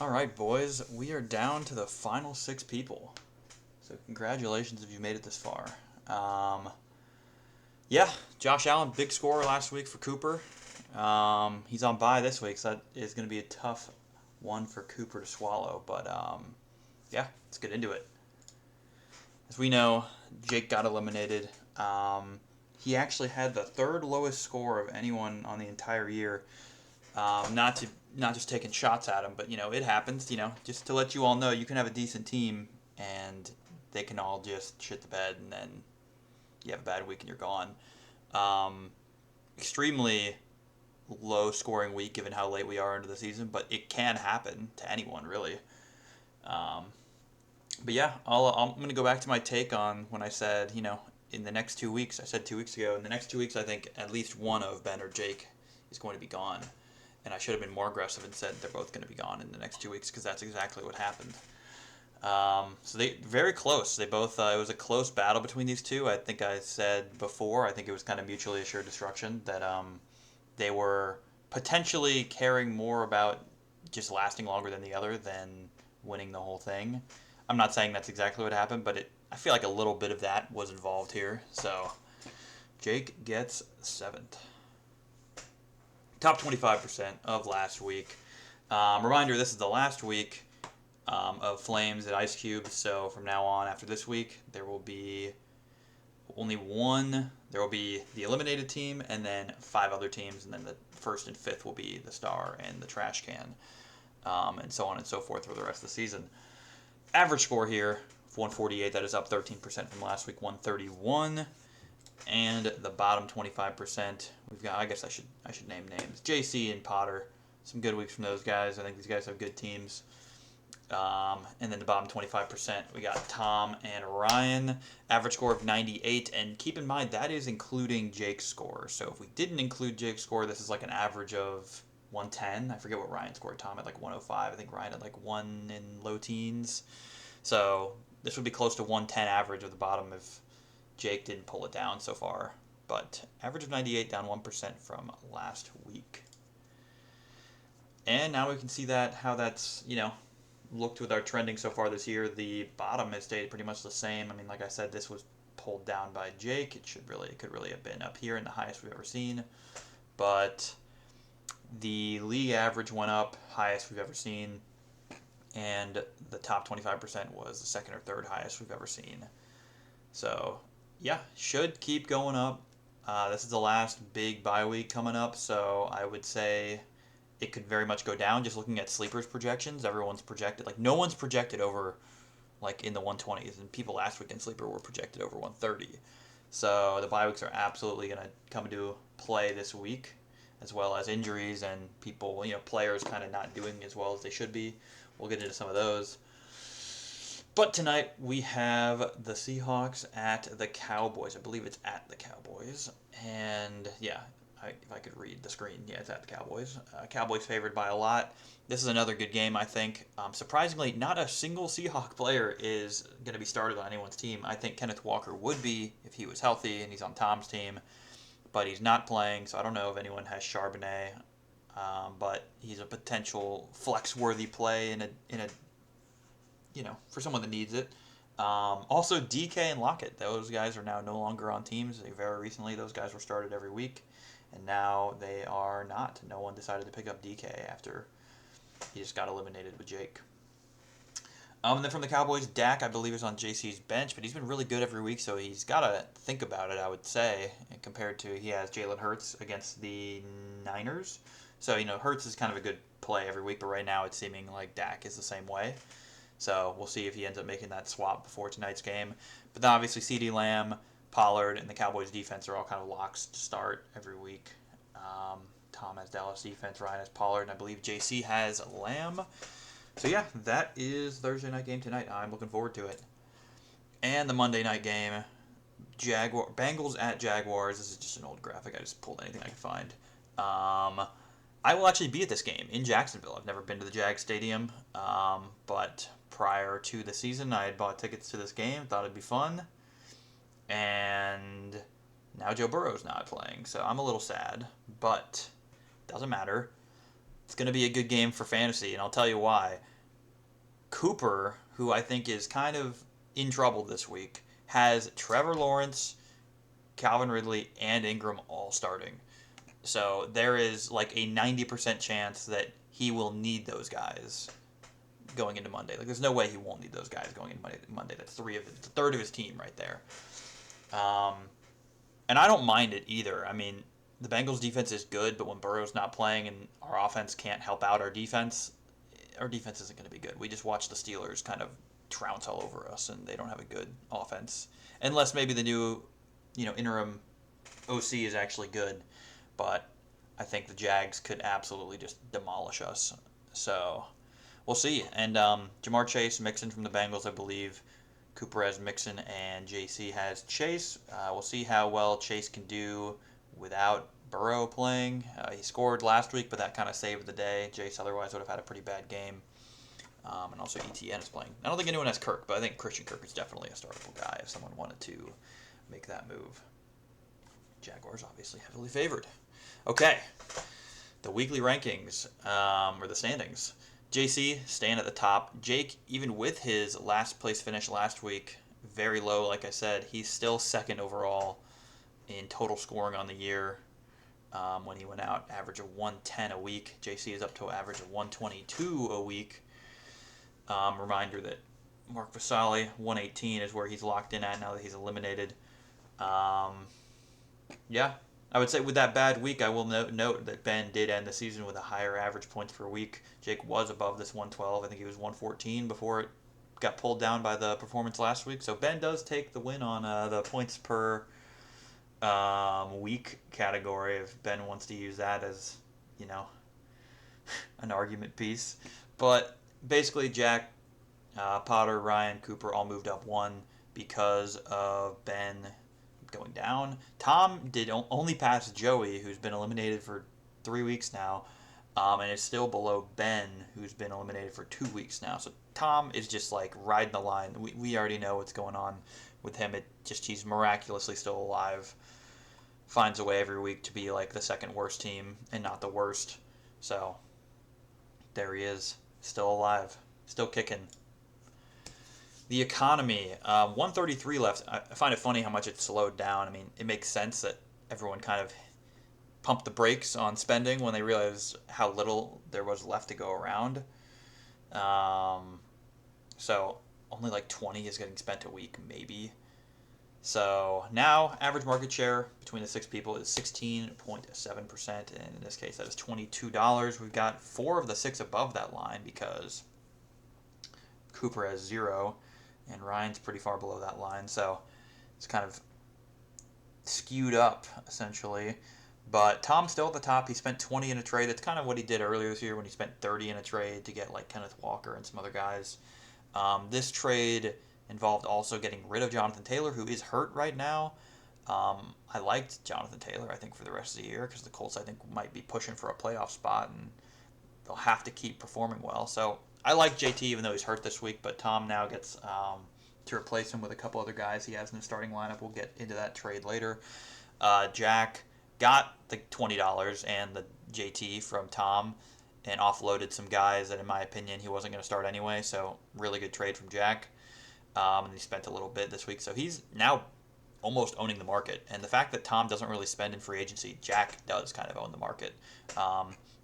All right, boys, we are down to the final 6 people. So congratulations if you made it this far. Um, yeah, Josh Allen, big scorer last week for Cooper. He's on bye this week, so that is going to be a tough one for Cooper to swallow. But yeah, let's get into it. As we know, Jake got eliminated. He actually had the third lowest score of anyone on the entire year. Not just taking shots at him, but it happens. Just to let you all know, you can have a decent team and they can all just shit the bed, and then you have a bad week and you're gone. Um, Extremely low scoring week given how late we are into the season, but it can happen to anyone really. Um, but yeah, I'm going to go back to my take on when I said, in the next 2 weeks, I said 2 weeks ago, in the next 2 weeks, I think at least one of Ben or Jake is going to be gone. And I should have been more aggressive and said they're both going to be gone in the next 2 weeks because that's exactly what happened. So they very close. They both. It was a close battle between these two. I think I said before. I think it was kind of mutually assured destruction that they were potentially caring more about just lasting longer than the other than winning the whole thing. I'm not saying that's exactly what happened, but I feel like a little bit of that was involved here. So Jake gets 7th. Top 25% of last week. Reminder, this is the last week of Flames at Ice Cube, so from now on, after this week, there will be only one. There will be the eliminated team, and then 5 other teams, and then the first and fifth will be the Star and the Trash Can, and so on and so forth for the rest of the season. Average score here, 148. That is up 13% from last week, 131. And the bottom 25%, we've got. I guess I should name names. JC and Potter. Some good weeks from those guys. I think these guys have good teams. And then the bottom 25%, we got Tom and Ryan. Average score of 98. And keep in mind, that is including Jake's score. So if we didn't include Jake's score, this is like an average of 110. I forget what Ryan scored. Tom had like 105. I think Ryan had like 1 in low teens. So this would be close to 110 average of the bottom if Jake didn't pull it down so far. But average of 98, down 1% from last week. And now we can see how that's, looked with our trending so far this year. The bottom has stayed pretty much the same. I mean, like I said, this was pulled down by Jake. It could really have been up here in the highest we've ever seen. But the league average went up, highest we've ever seen. And the top 25% was the second or third highest we've ever seen. So, yeah, should keep going up. This is the last big bye week coming up, so I would say it could very much go down. Just looking at sleepers projections, everyone's projected, like no one's projected over like in the 120s, and people last week in sleeper were projected over 130. So the bye weeks are absolutely going to come into play this week, as well as injuries and people, players kind of not doing as well as they should be. We'll get into some of those. But tonight we have the Seahawks at the Cowboys. I believe it's at the Cowboys. And yeah, if I could read the screen, yeah, it's at the Cowboys. Cowboys favored by a lot. This is another good game, I think. Surprisingly, not a single Seahawk player is going to be started on anyone's team. I think Kenneth Walker would be if he was healthy and he's on Tom's team. But he's not playing, so I don't know if anyone has Charbonnet. But he's a potential flex-worthy play in a for someone that needs it. Also, DK and Lockett. Those guys are now no longer on teams. Very recently, those guys were started every week, and now they are not. No one decided to pick up DK after he just got eliminated with Jake. And then from the Cowboys, Dak, I believe, is on JC's bench, but he's been really good every week, so he's got to think about it, I would say, compared to he has Jalen Hurts against the Niners. So, Hurts is kind of a good play every week, but right now it's seeming like Dak is the same way. So we'll see if he ends up making that swap before tonight's game. But then obviously CeeDee Lamb, Pollard, and the Cowboys defense are all kind of locks to start every week. Tom has Dallas defense, Ryan has Pollard, and I believe JC has Lamb. So yeah, that is Thursday night game tonight. I'm looking forward to it. And the Monday night game, Bengals at Jaguars. This is just an old graphic. I just pulled anything I could find. I will actually be at this game in Jacksonville. I've never been to the Jag Stadium, but prior to the season, I had bought tickets to this game, thought it'd be fun, and now Joe Burrow's not playing, so I'm a little sad, but doesn't matter. It's going to be a good game for fantasy, and I'll tell you why. Cooper, who I think is kind of in trouble this week, has Trevor Lawrence, Calvin Ridley, and Ingram all starting. So there is like a 90% chance that he will need those guys going into Monday. Like, there's no way he won't need those guys going into Monday. That's a third of his team right there. Um, and I don't mind it either. I mean, the Bengals defense is good, but when Burrow's not playing and our offense can't help out our defense isn't going to be good. We just watched the Steelers kind of trounce all over us, and they don't have a good offense. Unless maybe the new, interim OC is actually good. But I think the Jags could absolutely just demolish us. So we'll see. And Jamar Chase, Mixon from the Bengals, I believe. Cooper has Mixon, and JC has Chase. We'll see how well Chase can do without Burrow playing. He scored last week, but that kind of saved the day. Chase otherwise would have had a pretty bad game. And also ETN is playing. I don't think anyone has Kirk, but I think Christian Kirk is definitely a startable guy if someone wanted to make that move. Jaguars obviously heavily favored. Okay, the weekly rankings, or the standings. JC staying at the top. Jake, even with his last place finish last week, very low, like I said, he's still second overall in total scoring on the year. When he went out, average of 110 a week. JC is up to an average of 122 a week. Reminder that Mark Vasali, 118 is where he's locked in at now that he's eliminated. Yeah, I would say with that bad week, I will note that Ben did end the season with a higher average points per week. Jake was above this 112. I think he was 114 before it got pulled down by the performance last week. So Ben does take the win on the points per week category, if Ben wants to use that as, an argument piece. But basically, Jack, Potter, Ryan, Cooper all moved up one because of Ben going down. Tom did only pass Joey, who's been eliminated for 3 weeks now, and is still below Ben, who's been eliminated for 2 weeks now. So Tom is just like riding the line. We already know what's going on with him. He's miraculously still alive. Finds a way every week to be like the second worst team and not the worst. So there he is, still alive, still kicking. The economy, 133 left. I find it funny how much it slowed down. I mean, it makes sense that everyone kind of pumped the brakes on spending when they realized how little there was left to go around. So only like 20 is getting spent a week, maybe. So now, average market share between the 6 people is 16.7%, and in this case, that is $22. We've got 4 of the 6 above that line because Cooper has 0, and Ryan's pretty far below that line, so it's kind of skewed up, essentially. But Tom's still at the top. He spent 20 in a trade. That's kind of what he did earlier this year when he spent 30 in a trade to get like Kenneth Walker and some other guys. This trade involved also getting rid of Jonathan Taylor, who is hurt right now. I liked Jonathan Taylor, I think, for the rest of the year because the Colts, I think, might be pushing for a playoff spot, and they'll have to keep performing well. So I like JT, even though he's hurt this week, but Tom now gets to replace him with a couple other guys he has in the starting lineup. We'll get into that trade later. Jack got the $20 and the JT from Tom and offloaded some guys that, in my opinion, he wasn't going to start anyway. So really good trade from Jack. And he spent a little bit this week. So he's now almost owning the market. And the fact that Tom doesn't really spend in free agency, Jack does kind of own the market.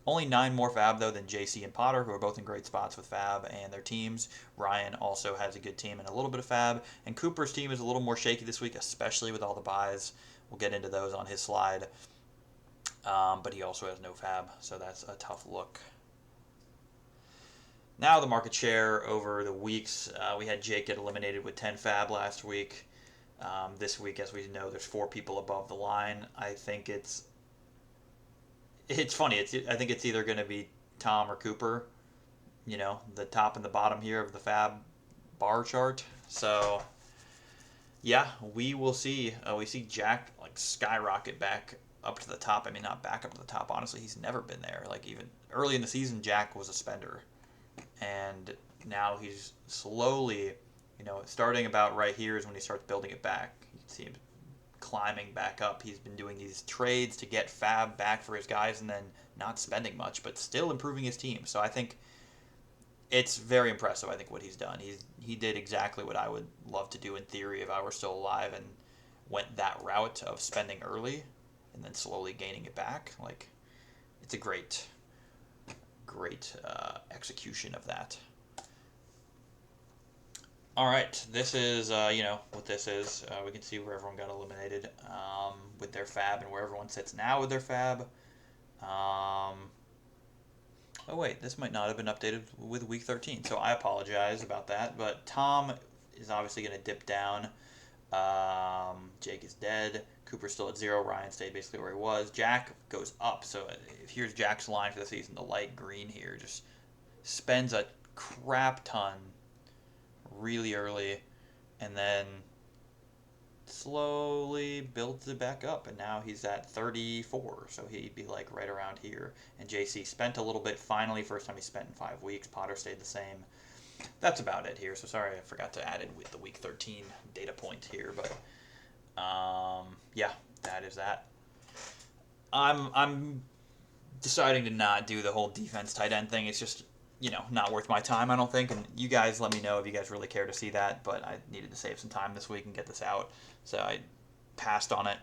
Only 9 more Fab, though, than JC and Potter, who are both in great spots with Fab and their teams. Ryan also has a good team and a little bit of Fab. And Cooper's team is a little more shaky this week, especially with all the buys. We'll get into those on his slide. But he also has no Fab, so that's a tough look. Now the market share over the weeks. We had Jake get eliminated with 10 Fab last week. This week, as we know, there's 4 people above the line. I think it's funny. I think it's either going to be Tom or Cooper. The top and the bottom here of the Fab bar chart. So yeah, we will see. We see Jack like skyrocket back up to the top. I mean, not back up to the top. Honestly, he's never been there. Like, even early in the season, Jack was a spender. And now he's slowly, starting about right here is when he starts building it back. You can see him climbing back up. He's been doing these trades to get Fab back for his guys and then not spending much, but still improving his team. So I think it's very impressive. I think what he's done. He did exactly what I would love to do in theory if I were still alive and went that route of spending early and then slowly gaining it back. Like, it's a great execution of that. All right, this is what this is. We can see where everyone got eliminated with their fab and where everyone sits now with their fab. Oh wait, this might not have been updated with week 13, so I apologize about that. But Tom is obviously going to dip down. Jake is dead. Cooper's still at 0. Ryan stayed basically where he was. Jack goes up. So here's Jack's line for the season. The light green here just spends a crap ton really early, and then slowly builds it back up, and now he's at 34, so he'd be like right around here. And JC spent a little bit finally, first time he spent in 5 weeks. Potter stayed the same. That's about it here. So sorry I forgot to add it with the week 13 data point here, but yeah, that is that. I'm deciding to not do the whole defense tight end thing. It's just, not worth my time, I don't think. And you guys let me know if you guys really care to see that, but I needed to save some time this week and get this out, so I passed on it.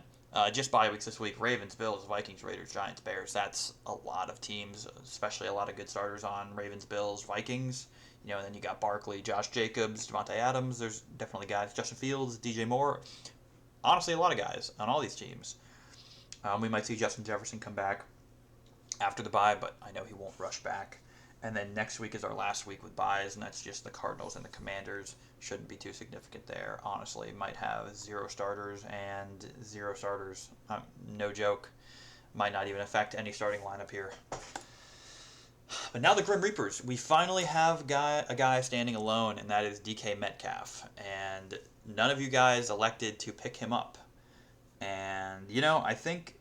Just bye weeks this week: Ravens, Bills, Vikings, Raiders, Giants, Bears. That's a lot of teams, especially a lot of good starters on Ravens, Bills, Vikings. And then you got Barkley, Josh Jacobs, Devontae Adams. There's definitely guys. Justin Fields, DJ Moore. Honestly, a lot of guys on all these teams. We might see Justin Jefferson come back after the bye, but I know he won't rush back. And then next week is our last week with byes, and that's just the Cardinals and the Commanders. Shouldn't be too significant there, honestly. Might have 0 starters and 0 starters. No joke. Might not even affect any starting lineup here. But now the Grim Reapers. We finally have a guy standing alone, and that is DK Metcalf. And none of you guys elected to pick him up. And, I think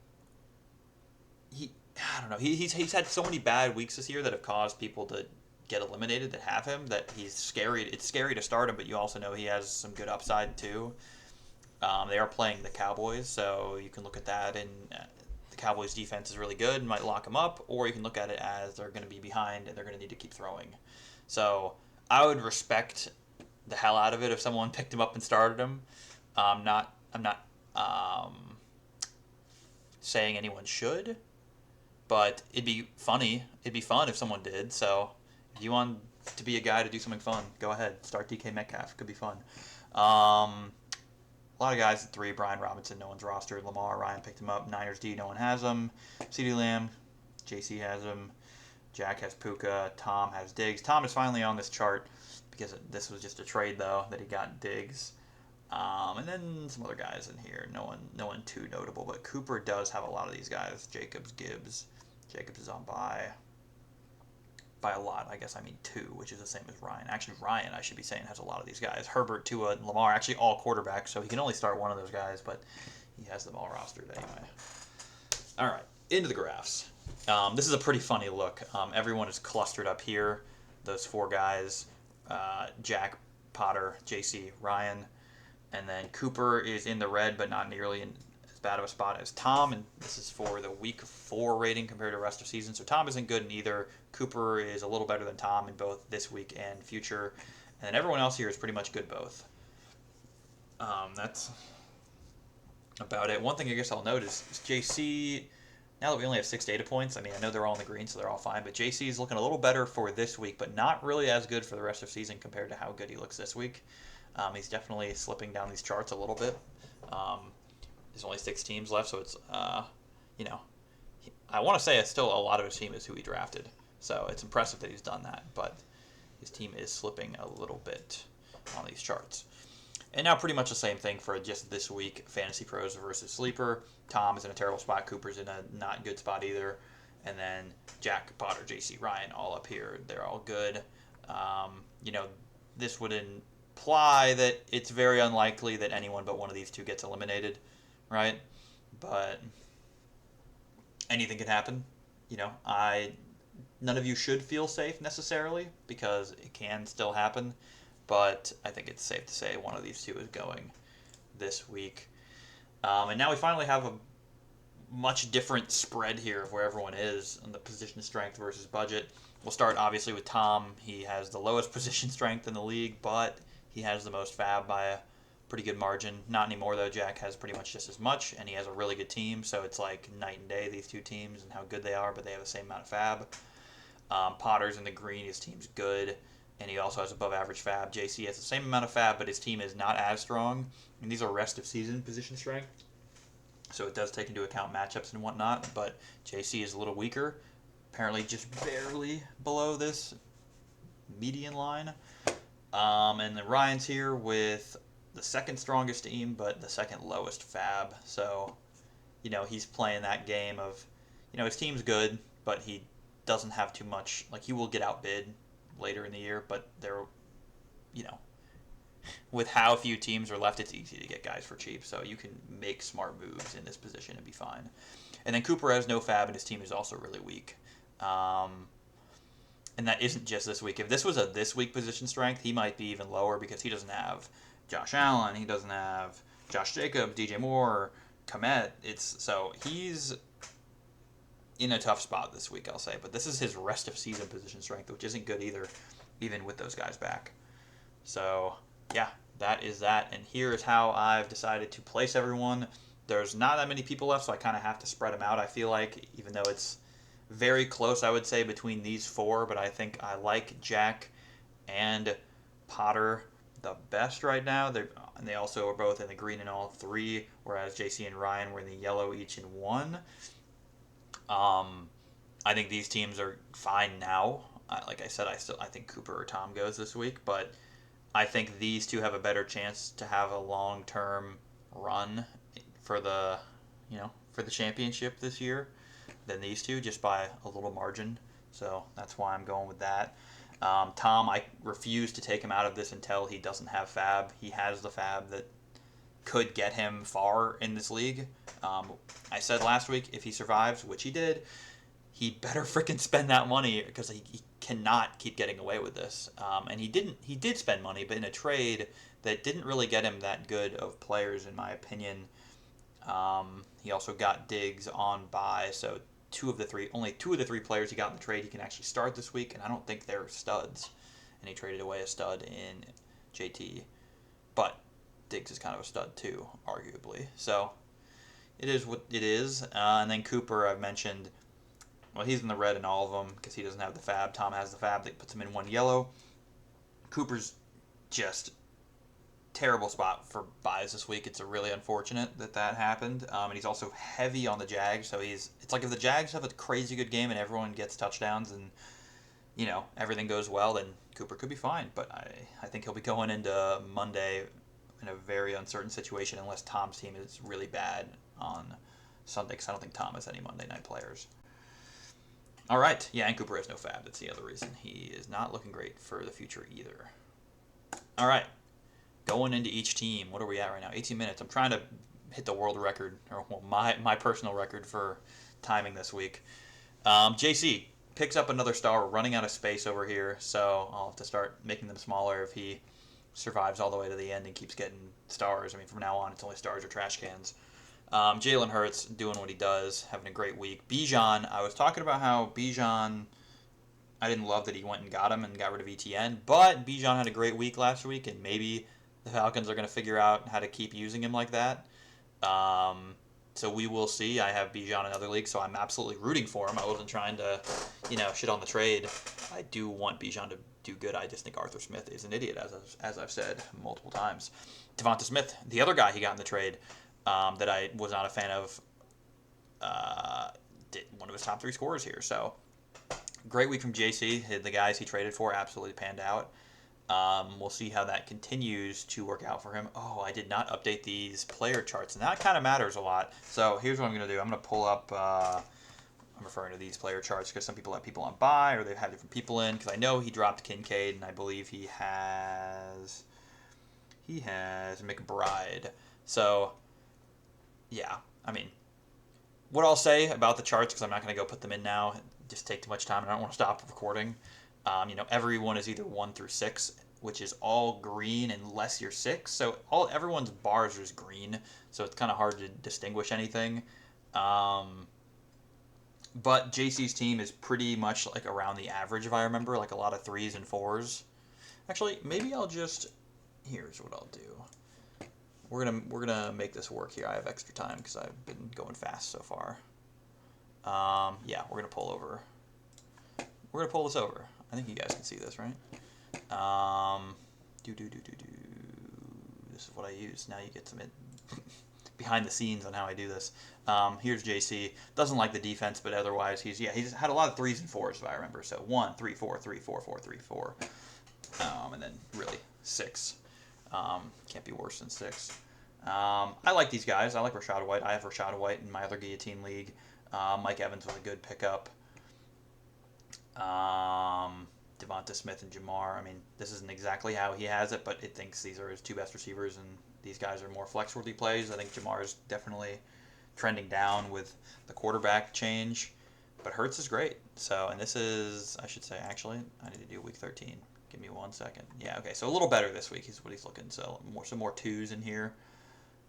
I don't know. He's had so many bad weeks this year that have caused people to get eliminated that have him, that he's scary. It's scary to start him, but you also know he has some good upside too. They are playing the Cowboys, so you can look at that, and the Cowboys' defense is really good and might lock him up, or you can look at it as they're going to be behind and they're going to need to keep throwing. So I would respect the hell out of it if someone picked him up and started him. I'm not saying anyone should, but it'd be funny. It'd be fun if someone did. So if you want to be a guy to do something fun, go ahead. Start DK Metcalf. Could be fun. A lot of guys at 3. Brian Robinson, no one's rostered. Lamar, Ryan picked him up. Niners D, no one has him. CeeDee Lamb, JC has him. Jack has Puka. Tom has Diggs. Tom is finally on this chart because this was just a trade, though, that he got Diggs. And then some other guys in here. No one too notable, but Cooper does have a lot of these guys. Jacobs, Gibbs. Jacobs is on by a lot. I guess I mean 2, which is the same as Ryan. Actually, Ryan, I should be saying, has a lot of these guys. Herbert, Tua, and Lamar, actually all quarterbacks, so he can only start one of those guys, but he has them all rostered anyway. All right, into the graphs. This is a pretty funny look. Everyone is clustered up here. Those 4 guys, Jack, Potter, JC, Ryan, and then Cooper is in the red, but not nearly in as bad of a spot as Tom, and this is for the week 4 rating compared to the rest of season. So Tom isn't good in either. Cooper is a little better than Tom in both this week and future, and then everyone else here is pretty much good both. That's about it. One thing I guess I'll note is JC, now that we only have 6 data points, I mean, I know they're all in the green, so they're all fine, but JC is looking a little better for this week, but not really as good for the rest of season compared to how good he looks this week. He's definitely slipping down these charts a little bit. There's only 6 teams left, so it's, I want to say it's still a lot of his team is who he drafted. So it's impressive that he's done that, but his team is slipping a little bit on these charts. And now pretty much the same thing for just this week, Fantasy Pros versus Sleeper. Tom is in a terrible spot. Cooper's in a not good spot either. And then Jack, Potter, JC, Ryan all up here. They're all good. This would imply that it's very unlikely that anyone but one of these 2 gets eliminated, right? But anything can happen. None of you should feel safe necessarily because it can still happen, but I think it's safe to say one of these 2 is going this week. And now we finally have much different spread here of where everyone is on the position strength versus budget. We'll start obviously with Tom. He has the lowest position strength in the league, but he has the most fab by a pretty good margin. Not anymore though. Jack has pretty much just as much, and he has a really good team. So it's like night and day, these two teams and how good they are, but they have the same amount of fab. Potter's in the green. His team's good, and he also has above average fab. JC has the same amount of fab, but his team is not as strong. And these are rest of season position strength, so it does take into account matchups and whatnot. But JC is a little weaker, apparently just barely below this median line. And then Ryan's here with the second strongest team, but the second lowest fab. So, he's playing that game of, his team's good, but he doesn't have too much. Like, he will get outbid later in the year, but they're, with how few teams are left, it's easy to get guys for cheap. So you can make smart moves in this position and be fine. And then Cooper has no fab, and his team is also really weak. And that isn't just this week. If this was a this week position strength, he might be even lower because he doesn't have Josh Allen, he doesn't have Josh Jacobs, DJ Moore, Komet. So he's in a tough spot this week, I'll say. But this is his rest of season position strength, which isn't good either, even with those guys back. So yeah, that is that. And here is how I've decided to place everyone. There's not that many people left, so I kind of have to spread them out, I feel like, even though it's very close, I would say, between these four, but I think I like Jack and Potter the best right now. They also are both in the green in all three, whereas JC and Ryan were in the yellow each in one. I think these teams are fine now. Like I said, I think Cooper or Tom goes this week, but I think these two have a better chance to have a long-term run for the championship this year than these two, just by a little margin. So that's why I'm going with that. Tom, I refuse to take him out of this until he doesn't have fab. He has the fab that could get him far in this league. I said last week, if he survives, which he did, he better freaking spend that money because he cannot keep getting away with this. And he didn't. He did spend money, but in a trade that didn't really get him that good of players, in my opinion. He also got Diggs on bye, so only two of the three players he got in the trade he can actually start this week, and I don't think they're studs. And he traded away a stud in JT, but Diggs is kind of a stud too, arguably. So it is what it is. And then Cooper, I've mentioned. Well, he's in the red in all of them because he doesn't have the fab. Tom has the fab that puts him in one yellow. Cooper's just terrible spot for buys this week. It's really unfortunate that happened. And he's also heavy on the Jags, so it's like if the Jags have a crazy good game and everyone gets touchdowns and everything goes well, then Cooper could be fine. But I think he'll be going into Monday in a very uncertain situation unless Tom's team is really bad on Sunday, because I don't think Tom has any Monday night players. All right, yeah, and Cooper has no fab. That's the other reason. He is not looking great for the future either. All right. Going into each team, what are we at right now? 18 minutes. I'm trying to hit the world record, or my personal record for timing this week. JC picks up another star. We're running out of space over here, so I'll have to start making them smaller if he survives all the way to the end and keeps getting stars. I mean, from now on, it's only stars or trash cans. Jalen Hurts doing what he does, having a great week. Bijan, I was talking about how Bijan, I didn't love that he went and got him and got rid of ETN, but Bijan had a great week last week, and maybe the Falcons are going to figure out how to keep using him like that. So we will see. I have Bijan in another league, so I'm absolutely rooting for him. I wasn't trying to, shit on the trade. I do want Bijan to do good. I just think Arthur Smith is an idiot, as I've said multiple times. Devonta Smith, the other guy he got in the trade that I was not a fan of, one of his top three scorers here. So great week from JC. The guys he traded for absolutely panned out. We'll see how that continues to work out for him. Oh, I did not update these player charts, and that kind of matters a lot. So here's what I'm going to do. I'm going to pull up, I'm referring to these player charts because some people have people on bye, or they've had different people in, because I know he dropped Kincaid, and I believe he has McBride. So, yeah, I mean, what I'll say about the charts, because I'm not going to go put them in now, just take too much time, and I don't want to stop recording. Everyone is either 1 through 6, which is all green unless you're 6. So everyone's bars is green, so it's kind of hard to distinguish anything. But JC's team is pretty much like around the average, if I remember, like a lot of 3s and 4s. Actually, maybe I'll just... Here's what I'll do. We're gonna make this work here. I have extra time because I've been going fast so far. Yeah, we're gonna pull over. We're gonna pull this over. I think you guys can see this, right? This is what I use. Now you get some behind the scenes on how I do this. Here's JC. Doesn't like the defense, but otherwise he's had a lot of 3s and 4s, if I remember. So 1, 3, 4, 3, 4, 4, 3, 4, and then really 6. Can't be worse than 6. I like these guys. I like Rashad White. I have Rashad White in my other Guillotine league. Mike Evans was a good pickup. Devonta Smith and Jamar. I mean, this isn't exactly how he has it, but it thinks these are his 2 best receivers, and these guys are more flex-worthy plays. I think Jamar is definitely trending down with the quarterback change, but Hurts is great. So, and this is, I should say, actually, I need to do week 13. Give me 1 second. Yeah, okay, so a little better this week is what he's looking. So some more 2s in here.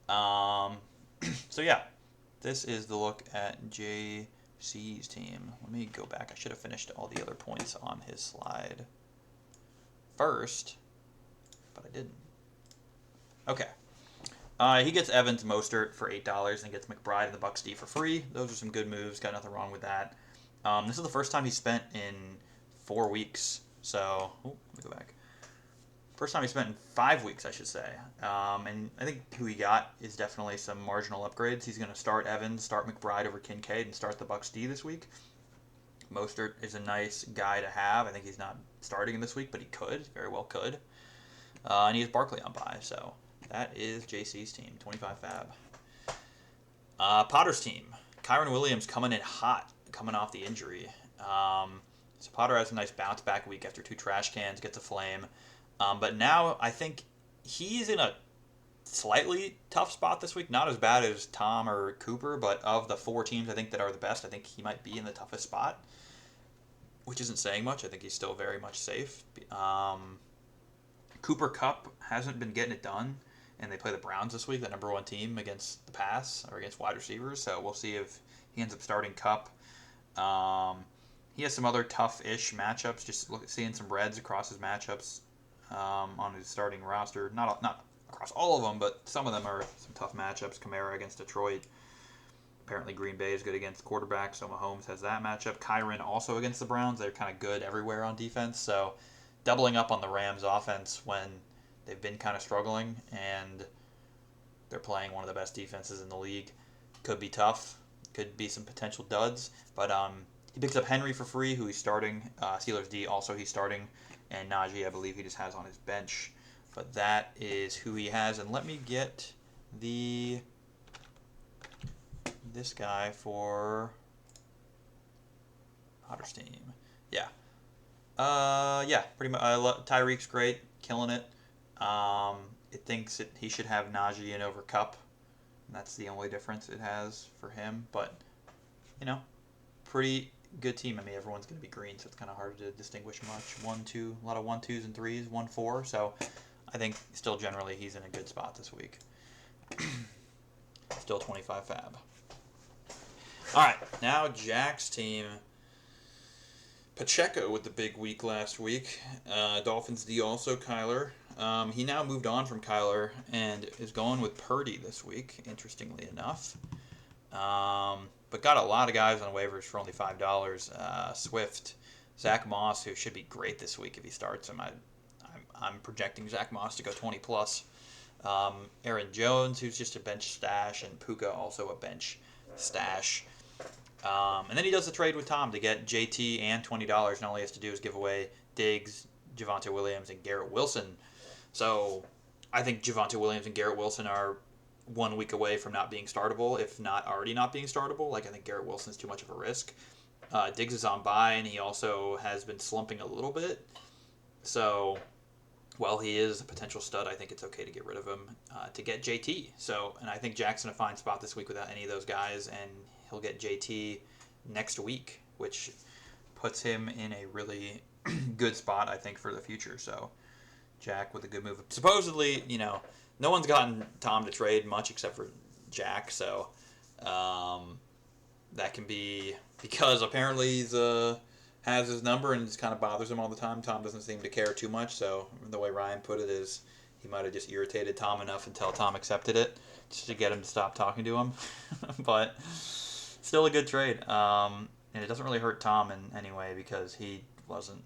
So yeah, this is the look at JC's team. Let me go back. I should have finished all the other points on his slide first, but I didn't. Okay. He gets Evans Mostert for $8 and gets McBride and the Bucks D for free. Those are some good moves. Got nothing wrong with that. This is the first time he spent in 4 weeks. So, let me go back. First time he spent in 5 weeks, I should say. And I think who he got is definitely some marginal upgrades. He's going to start Evans, start McBride over Kincaid, and start the Bucks D this week. Mostert is a nice guy to have. I think he's not starting him this week, but he could. Very well could. And he has Barkley on bye, so that is JC's team, 25 fab. Potter's team. Kyron Williams coming in hot, coming off the injury. So Potter has a nice bounce back week after 2 trash cans, gets a flame. But now I think he's in a slightly tough spot this week. Not as bad as Tom or Cooper, but of the 4 teams I think that are the best, I think he might be in the toughest spot, which isn't saying much. I think he's still very much safe. Cooper Kupp hasn't been getting it done, and they play the Browns this week, the number 1 team against the pass or against wide receivers. So we'll see if he ends up starting Kupp. He has some other tough-ish matchups. Just seeing some reds across his matchups on his starting roster. Not across all of them, but some of them are some tough matchups. Kamara against Detroit. Apparently Green Bay is good against quarterbacks, so Mahomes has that matchup. Kyron also against the Browns. They're kind of good everywhere on defense. So doubling up on the Rams offense when they've been kind of struggling and they're playing one of the best defenses in the league could be tough. Could be some potential duds. But he picks up Henry for free, who he's starting. Steelers D also he's starting. And Najee, I believe he just has on his bench. But that is who he has. And let me get this guy for Potter's team. Yeah. Yeah, pretty much. Tyreek's great, killing it. It thinks he should have Najee in over Kupp. And that's the only difference it has for him. But, pretty good team. I mean, everyone's going to be green, so it's kind of hard to distinguish much. 1, 2, a lot of 1, 2s and 3s, 1, 4. So I think still generally he's in a good spot this week. Still 25 fab. All right, now Jack's team. Pacheco with the big week last week. Dolphins D also Kyler. He now moved on from Kyler and is going with Purdy this week, interestingly enough. But got a lot of guys on waivers for only $5. Swift, Zach Moss, who should be great this week if he starts him. I'm projecting Zach Moss to go 20 plus. Aaron Jones, who's just a bench stash, and Puka also a bench stash. And then he does the trade with Tom to get JT and $20, and all he has to do is give away Diggs, Javonte Williams, and Garrett Wilson. So I think Javonte Williams and Garrett Wilson are 1 week away from not being startable, if not already not being startable. Like, I think Garrett Wilson's too much of a risk. Diggs is on bye, and he also has been slumping a little bit. So while he is a potential stud, I think it's okay to get rid of him to get JT. So, and I think Jack's in a fine spot this week without any of those guys, and he'll get JT next week, which puts him in a really good spot, I think, for the future. So Jack with a good move. Supposedly, no one's gotten Tom to trade much except for Jack, so that can be because apparently he's has his number and it kind of bothers him all the time. Tom doesn't seem to care too much, so the way Ryan put it is he might have just irritated Tom enough until Tom accepted it just to get him to stop talking to him. But still a good trade. And it doesn't really hurt Tom in any way because he wasn't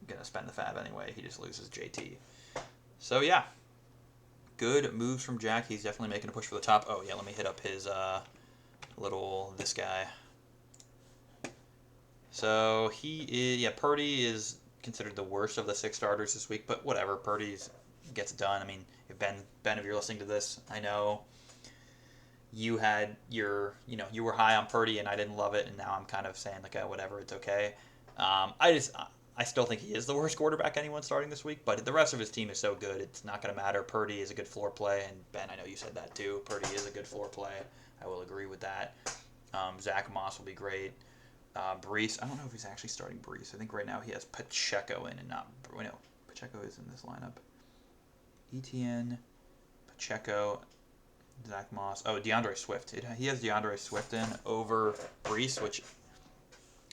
going to spend the fab anyway. He just loses JT. So, yeah. Good moves from Jack. He's definitely making a push for the top. Oh, yeah, let me hit up his this guy. So, Purdy is considered the worst of the 6 starters this week, but whatever. Purdy gets it done. I mean, if Ben, if you're listening to this, I know you had you were high on Purdy and I didn't love it, and now I'm kind of saying like, oh, whatever, it's okay. I still think he is the worst quarterback anyone starting this week, but the rest of his team is so good, it's not going to matter. Purdy is a good floor play, and Ben, I know you said that too. Purdy is a good floor play. I will agree with that. Zach Moss will be great. Brees, I don't know if he's actually starting Brees. I think right now he has Pacheco in and not. No, Pacheco is in this lineup. ETN, Pacheco, Zach Moss. Oh, DeAndre Swift. He has DeAndre Swift in over Brees, which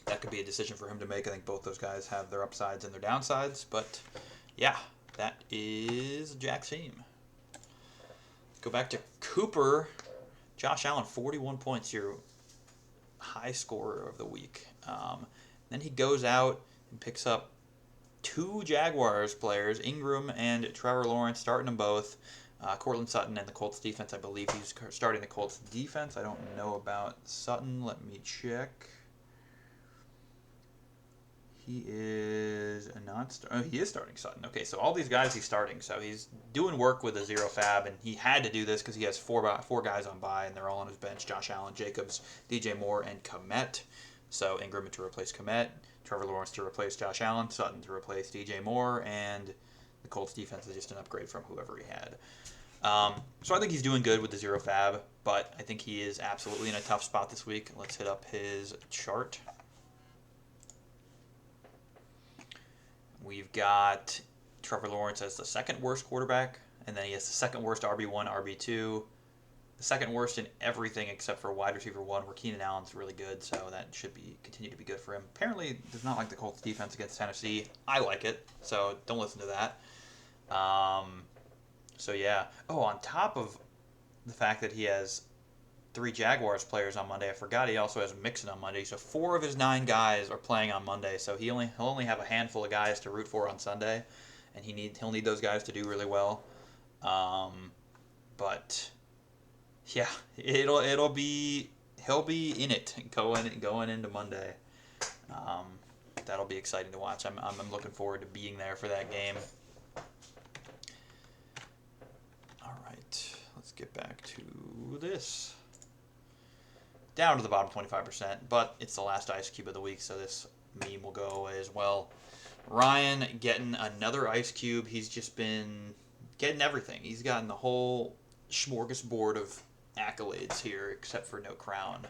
that could be a decision for him to make. I think both those guys have their upsides and their downsides. But, yeah, that is Jack's team. Go back to Cooper. Josh Allen, 41 points, your high scorer of the week. Then he goes out and picks up 2 Jaguars players, Ingram and Trevor Lawrence, starting them both. Cortland Sutton and the Colts defense. I believe he's starting the Colts defense. I don't know about Sutton. Let me check. He is not. He is starting Sutton. Okay, so all these guys he's starting. So he's doing work with a 0 fab, and he had to do this because he has four guys on bye, and they're all on his bench: Josh Allen, Jacobs, DJ Moore, and Kmet. So Ingram to replace Kmet, Trevor Lawrence to replace Josh Allen, Sutton to replace DJ Moore, and the Colts defense is just an upgrade from whoever he had. So I think he's doing good with the 0 fab, but I think he is absolutely in a tough spot this week. Let's hit up his chart. We've got Trevor Lawrence as the second worst quarterback, and then he has the second worst RB1, RB2, the second worst in everything except for wide receiver 1, where Keenan Allen's really good, so that should continue to be good for him. Apparently, does not like the Colts defense against Tennessee. I like it, so don't listen to that. So yeah. Oh, on top of the fact that he has 3 Jaguars players on Monday, I forgot he also has Mixon on Monday. So 4 of his 9 guys are playing on Monday. So he'll only have a handful of guys to root for on Sunday, and he'll need those guys to do really well. But yeah, he'll be in it going into Monday. That'll be exciting to watch. I'm looking forward to being there for that game. All right, let's get back to this. Down to the bottom 25%, but it's the last Ice Cube of the week, so this meme will go away as well. Ryan getting another Ice Cube. He's just been getting everything. He's gotten the whole smorgasbord of accolades here, except for no crown.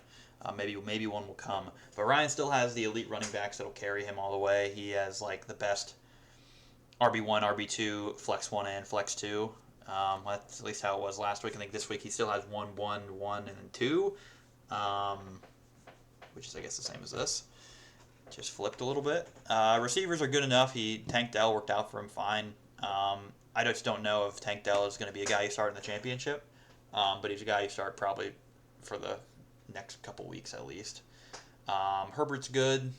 Maybe one will come. But Ryan still has the elite running backs that'll carry him all the way. He has like the best RB1, RB2, Flex 1, and Flex 2. That's at least how it was last week. I think this week he still has 1, 1, 1, and 2. Which is, I guess, the same as this. Just flipped a little bit. Receivers are good enough. Tank Dell worked out for him fine. I just don't know if Tank Dell is going to be a guy you start in the championship, but he's a guy you start probably for the next couple weeks at least. Herbert's good.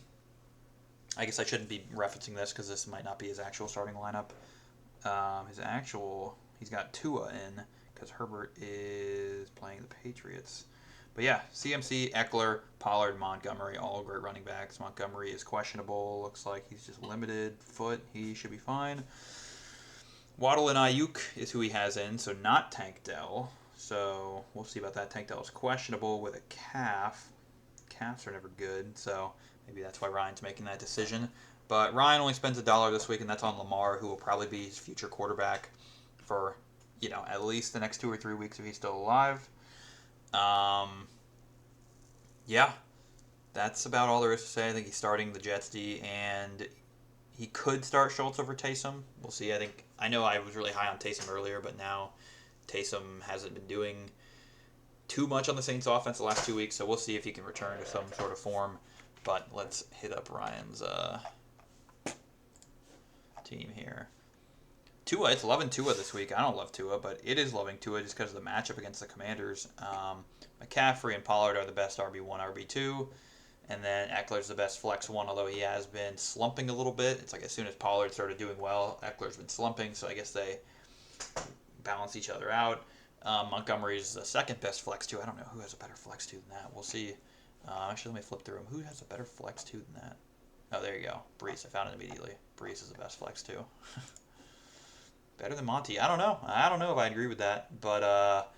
I guess I shouldn't be referencing this because this might not be his actual starting lineup. He's got Tua in because Herbert is playing the Patriots. But yeah, CMC, Eckler, Pollard, Montgomery, all great running backs. Montgomery is questionable. Looks like he's just limited foot. He should be fine. Waddle and Ayuk is who he has in, so not Tank Dell. So we'll see about that. Tank Dell is questionable with a calf. Calves are never good, so maybe that's why Ryan's making that decision. But Ryan only spends $1 this week, and that's on Lamar, who will probably be his future quarterback for, at least the next 2 or 3 weeks if he's still alive. Yeah, that's about all there is to say. I think he's starting the Jets D, and he could start Schultz over Taysom. We'll see. I know I was really high on Taysom earlier, but now Taysom hasn't been doing too much on the Saints offense the last 2 weeks, so we'll see if he can return to some sort of form. But let's hit up Ryan's team here. Tua, it's loving Tua this week. I don't love Tua, but it is loving Tua just because of the matchup against the Commanders. McCaffrey and Pollard are the best RB1, RB2. And then Eckler's the best flex 1, although he has been slumping a little bit. It's like as soon as Pollard started doing well, Eckler's been slumping, so I guess they balance each other out. Montgomery's the second best flex 2. I don't know who has a better flex 2 than that. We'll see. Actually, let me flip through them. Who has a better flex 2 than that? Oh, there you go. Brees. I found it immediately. Brees is the best flex 2. Better than Monty. I don't know. I don't know if I agree with that. But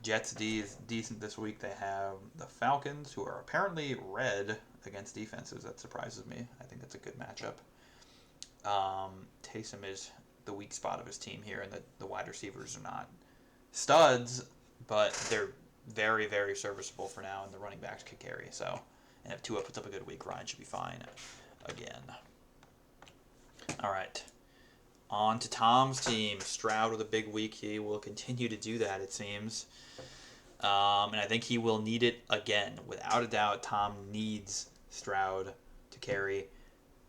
Jets D is decent this week. They have the Falcons, who are apparently red against defenses. That surprises me. I think that's a good matchup. Taysom is the weak spot of his team here, and the wide receivers are not studs, but they're very, very serviceable for now, and the running backs could carry. So, and if Tua puts up a good week, Ryan should be fine again. All right. On to Tom's team. Stroud with a big week. He will continue to do that, it seems. And I think he will need it again. Without a doubt, Tom needs Stroud to carry.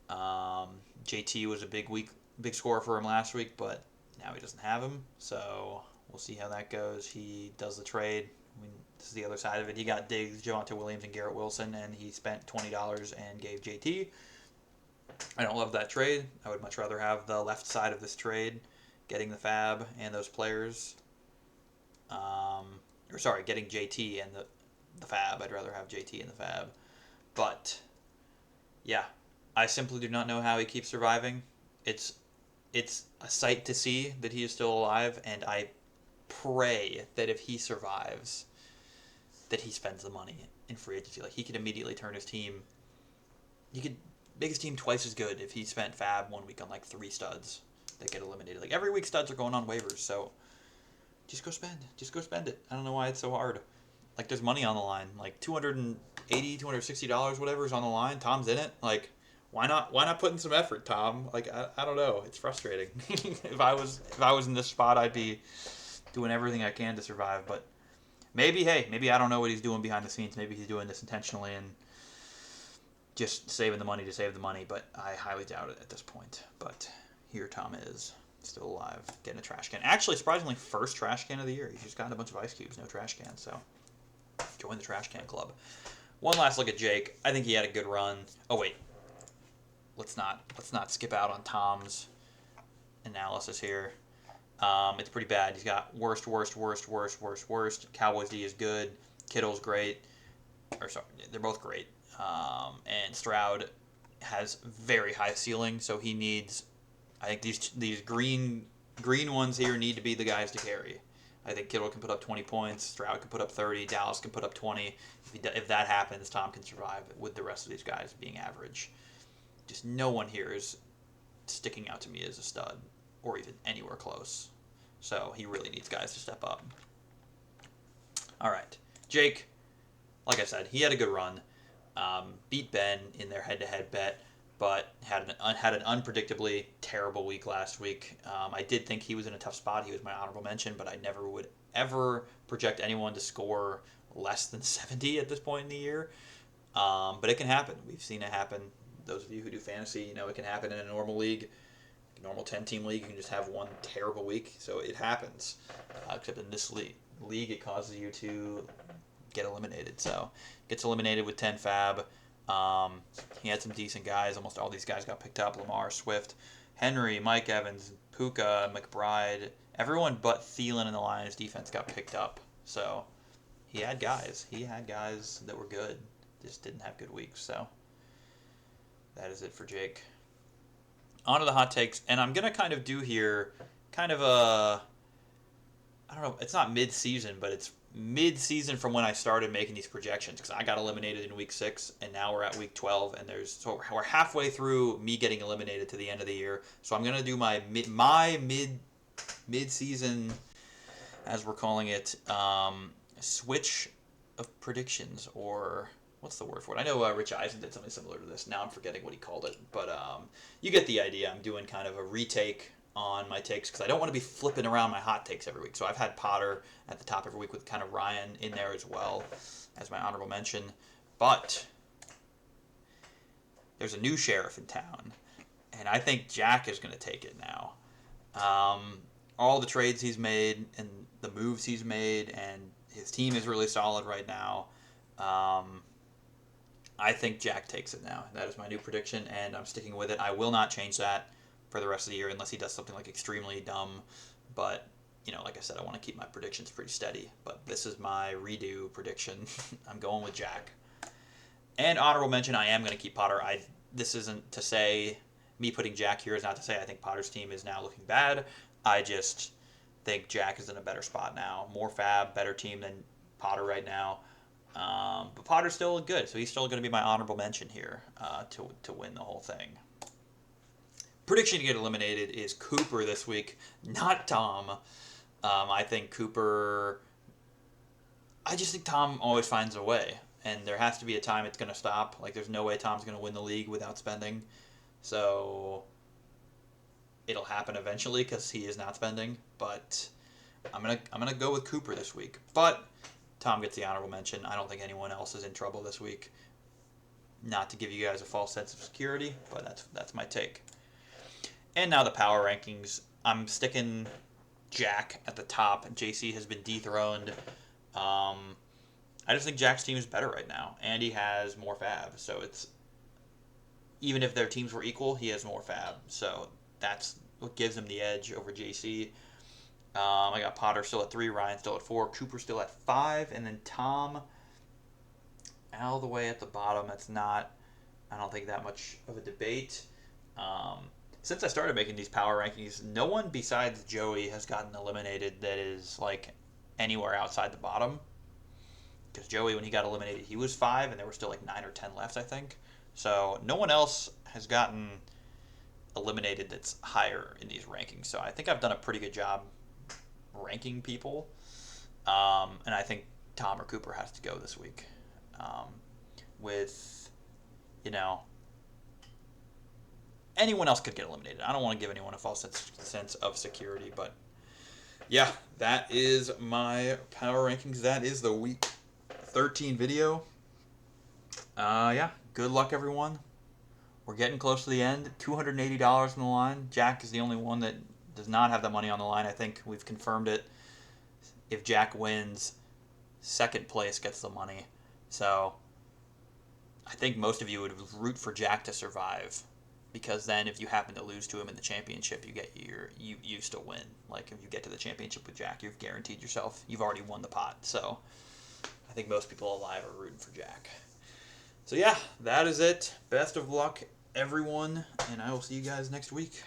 JT was a big scorer for him last week, but now he doesn't have him. So we'll see how that goes. He does the trade. I mean, this is the other side of it. He got Diggs, Javonte Williams, and Garrett Wilson, and he spent $20 and gave JT. I don't love that trade. I would much rather have the left side of this trade, getting the Fab and those players. Getting JT and the Fab. I'd rather have JT and the Fab. But, yeah, I simply do not know how he keeps surviving. It's a sight to see that he is still alive, and I pray that if he survives, that he spends the money in free agency. Like, he could immediately turn his team. He could make his team twice as good if he spent Fab 1 week on like 3 studs that get eliminated. Like every week, studs are going on waivers, so just go spend. Just go spend it. I don't know why it's so hard. Like there's money on the line, like $280, $260, whatever is on the line. Tom's in it. Like why not put in some effort, Tom? Like I don't know. It's frustrating. If I was in this spot, I'd be doing everything I can to survive. But maybe I don't know what he's doing behind the scenes. Maybe he's doing this intentionally and just saving the money to save the money, but I highly doubt it at this point. But here Tom is, still alive, getting a trash can. Actually, surprisingly, first trash can of the year. He's just gotten a bunch of ice cubes, no trash can, so join the trash can club. One last look at Jake. I think he had a good run. Oh, wait. Let's not skip out on Tom's analysis here. It's pretty bad. He's got worst. Cowboys D is good. Kittle's great. They're both great. And Stroud has very high ceiling, so he needs. I think these green ones here need to be the guys to carry. I think Kittle can put up 20 points, Stroud can put up 30, Dallas can put up 20. If that happens, Tom can survive with the rest of these guys being average. Just no one here is sticking out to me as a stud or even anywhere close. So he really needs guys to step up. All right, Jake. Like I said, he had a good run. Beat Ben in their head-to-head bet, but had an unpredictably terrible week last week. I did think he was in a tough spot. He was my honorable mention, but I never would ever project anyone to score less than 70 at this point in the year. But it can happen. We've seen it happen. Those of you who do fantasy, it can happen in a normal league. A normal 10-team league, you can just have one terrible week. So it happens. Except in this league, it causes you to get eliminated. So gets eliminated with 10 Fab. He had some decent guys. Almost all these guys got picked up. Lamar, Swift, Henry, Mike Evans, Puka, McBride. Everyone but Thielen in the Lions defense got picked up. So he had guys. He had guys that were good. Just didn't have good weeks. So that is it for Jake. On to the hot takes. And I'm going to kind of do here kind of a... I don't know. It's not mid-season, but it's mid-season from when I started making these projections, because I got eliminated in week 6 and now we're at week 12, and we're halfway through me getting eliminated to the end of the year. So I'm gonna do my mid-season, as we're calling it, switch of predictions, or what's the word for it? I know Rich Eisen did something similar to this. Now I'm forgetting what he called it, but you get the idea. I'm doing kind of a retake on my takes because I don't want to be flipping around my hot takes every week. So I've had Potter at the top every week with kind of Ryan in there as well as my honorable mention. But there's a new sheriff in town, and I think Jack is going to take it now. All the trades he's made and the moves he's made, and his team is really solid right now. I think Jack takes it now. That is my new prediction, and I'm sticking with it. I will not change that for the rest of the year unless he does something like extremely dumb. But, like I said, I want to keep my predictions pretty steady. But this is my redo prediction. I'm going with Jack. And honorable mention, I am going to keep Potter. This isn't to say me putting Jack here is not to say I think Potter's team is now looking bad. I just think Jack is in a better spot now. More fab, better team than Potter right now. But Potter's still good, so he's still going to be my honorable mention here to win the whole thing. Prediction to get eliminated is Cooper this week, not Tom. I think Cooper... I just think Tom always finds a way, and there has to be a time it's going to stop. Like, there's no way Tom's going to win the league without spending. So it'll happen eventually because he is not spending, but I'm gonna go with Cooper this week. But Tom gets the honorable mention. I don't think anyone else is in trouble this week. Not to give you guys a false sense of security, but that's my take. And now the power rankings. I'm sticking Jack at the top. JC has been dethroned. I just think Jack's team is better right now. Andy has more fab, so it's even if their teams were equal, he has more fab. So that's what gives him the edge over JC. I got Potter still at 3, Ryan still at 4, Cooper still at 5, and then Tom all the way at the bottom. That's not, I don't think, that much of a debate. Since I started making these power rankings, no one besides Joey has gotten eliminated that is like anywhere outside the bottom. Because Joey, when he got eliminated, he was 5, and there were still like 9 or 10 left, I think. So no one else has gotten eliminated that's higher in these rankings. So I think I've done a pretty good job ranking people. And I think Tom or Cooper has to go this week. With, anyone else could get eliminated. I don't want to give anyone a false sense of security. But, yeah, that is my power rankings. That is the week 13 video. Yeah, good luck, everyone. We're getting close to the end. $280 on the line. Jack is the only one that does not have the money on the line. I think we've confirmed it. If Jack wins, second place gets the money. So I think most of you would root for Jack to survive, because then if you happen to lose to him in the championship, you still win. Like, if you get to the championship with Jack, you've guaranteed yourself. You've already won the pot. So I think most people alive are rooting for Jack. So yeah, that is it. Best of luck, everyone, and I will see you guys next week.